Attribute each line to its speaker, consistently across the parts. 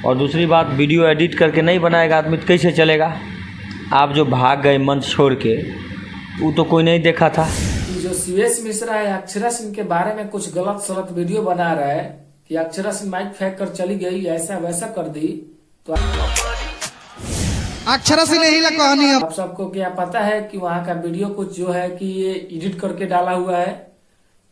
Speaker 1: और दूसरी बात, वीडियो एडिट करके नहीं बनाएगा आदमी तो कैसे चलेगा। आप जो भाग गए मंच छोड़ के, वो तो कोई नहीं देखा था।
Speaker 2: जो सीएस मिश्रा है अक्षरा सिंह के बारे में कुछ गलत सलत वीडियो बना रहा है कि अक्षरा सिंह माइक फेंक कर चली गई, ऐसा वैसा कर दी, तो
Speaker 3: अक्षरा सिंह नहीं कहानी है।
Speaker 2: आप सबको क्या पता है कि वहाँ का वीडियो कुछ जो है कि ये एडिट करके डाला हुआ है।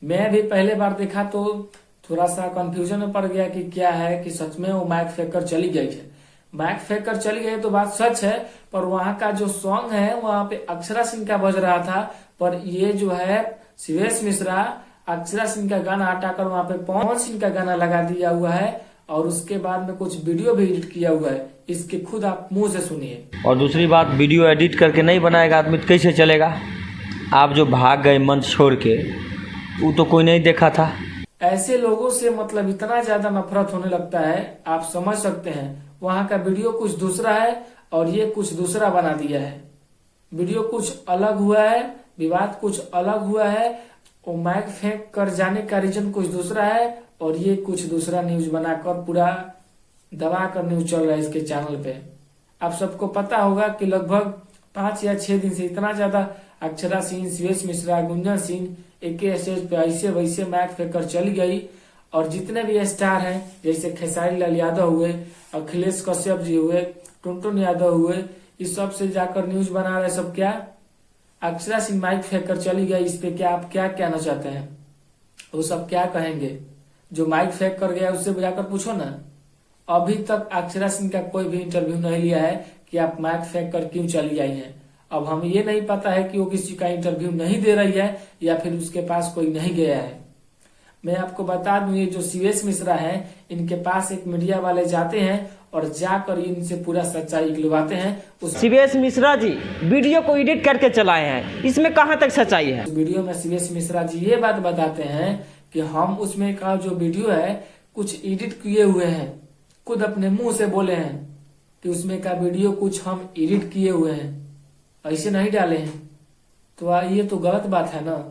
Speaker 2: मैं भी पहले बार देखा तो थोड़ा सा कंफ्यूजन में पड़ गया कि क्या है, कि सच में वो माइक फेंक कर चली गई है। माइक फेंक कर चली गई तो बात सच है, पर वहाँ का जो सॉन्ग है वहाँ पे अक्षरा सिंह का बज रहा था, पर ये जो है सीएस मिश्रा अक्षरा सिंह का गाना हटाकर वहाँ पे पवन सिंह का गाना लगा दिया हुआ है, और उसके बाद में कुछ वीडियो भी एडिट किया हुआ है। इसके खुद आप मुंह से सुनिए।
Speaker 1: और दूसरी बात, वीडियो एडिट करके नहीं बनाएगा आदमी तो कैसे चलेगा। आप जो भाग गए मंच छोड़ के, वो तो कोई नहीं देखा था।
Speaker 2: ऐसे लोगों से मतलब इतना ज्यादा नफरत होने लगता है, आप समझ सकते हैं। वहाँ का वीडियो कुछ दूसरा है और ये कुछ दूसरा बना दिया है। वीडियो कुछ अलग हुआ है, विवाद कुछ अलग हुआ है, और माइक फेंक कर जाने का रीजन कुछ दूसरा है, और ये कुछ दूसरा न्यूज बनाकर पूरा दबा कर न्यूज चल रहा है इसके चैनल पे। आप सबको पता होगा कि लगभग 5 या 6 दिन से इतना ज्यादा अक्षरा सिंह, सीएस मिश्रा, गुंजन सिंह एक स्टेज पे ऐसे वैसे माइक फेंक कर चली गई। और जितने भी स्टार हैं, जैसे खेसारी लाल यादव हुए, अखिलेश कश्यप जी हुए, टुनटुन यादव हुए, इस सब से जाकर न्यूज बना रहे सब। क्या अक्षरा सिंह माइक फेंक कर चली गई, इस पे क्या आप क्या कहना चाहते हैं? वो सब क्या कहेंगे? जो माइक फेंक कर गया उससे जाकर पूछो ना। अभी तक अक्षरा सिंह का कोई भी इंटरव्यू नहीं लिया है कि आप माइक फेंक कर क्यों चली आई हैं। अब हमें ये नहीं पता है कि वो किसी का इंटरव्यू नहीं दे रही है या फिर उसके पास कोई नहीं गया है। मैं आपको बता दूं, ये जो सीएस मिश्रा है, इनके पास एक मीडिया वाले जाते हैं और जाकर इनसे पूरा सच्चाई निकलवाते हैं।
Speaker 1: सीएस मिश्रा जी वीडियो को एडिट करके चलाए हैं, इसमें कहाँ तक सच्चाई है?
Speaker 2: वीडियो में सीएस मिश्रा जी ये बात बताते हैं कि हम उसमें का जो वीडियो है कुछ एडिट किए हुए हैं, खुद अपने मुंह से बोले हैं कि उसमें का वीडियो कुछ हम एडिट किए हुए हैं, ऐसे नहीं डाले हैं। तो ये तो गलत बात है ना।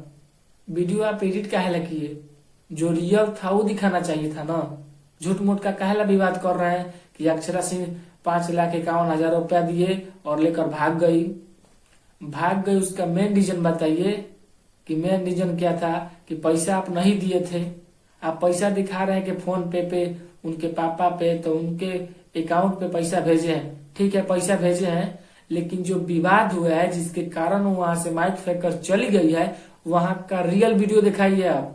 Speaker 2: वीडियो आप एडिट काहे किए? जो रियल था वो दिखाना चाहिए था ना। झूठ मूठ का काहे विवाद कर रहे हैं कि अक्षरा सिंह 5,51,000 रुपया दिए और लेकर भाग गई। उसका मेन रीजन बताइए कि मेन रीजन क्या था? कि पैसा आप नहीं दिए थे। आप पैसा दिखा रहे हैं कि फोन पे उनके पापा पे, तो उनके अकाउंट पे पैसा भेजे हैं। ठीक है, पैसा भेजे हैं, लेकिन जो विवाद हुआ है जिसके कारण वहां से माइक फेंक कर चली गई है, वहां का रियल वीडियो दिखाइए। आप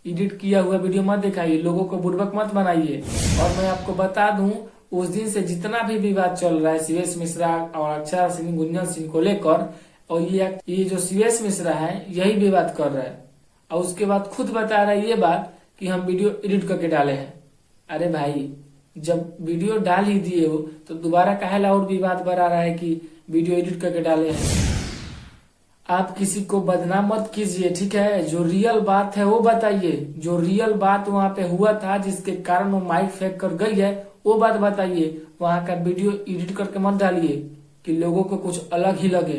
Speaker 2: एडिट किया हुआ वीडियो मत दिखाइए, लोगों को बुड़बक मत बनाइए। और मैं आपको बता दूं, उस दिन से जितना भी विवाद चल रहा है सीएस मिश्रा और अक्षरा सिंह, गुंजन सिंह को लेकर, और ये जो सीएस मिश्रा है यही विवाद कर रहा है। और उसके बाद खुद बता रहा है ये बात कि हम वीडियो एडिट करके डाले हैं। अरे भाई, जब वीडियो डाल ही दिए हो तो दोबारा काहे और विवाद बढ़ा रहा है कि वीडियो एडिट करके डाले हैं। आप किसी को बदनाम मत कीजिए, ठीक है? जो रियल बात है वो बताइए। जो रियल बात वहाँ पे हुआ था जिसके कारण वो माइक फेंक कर गई है, वो बात बताइए। वहाँ का वीडियो एडिट करके मत डालिए कि लोगों को कुछ अलग ही लगे।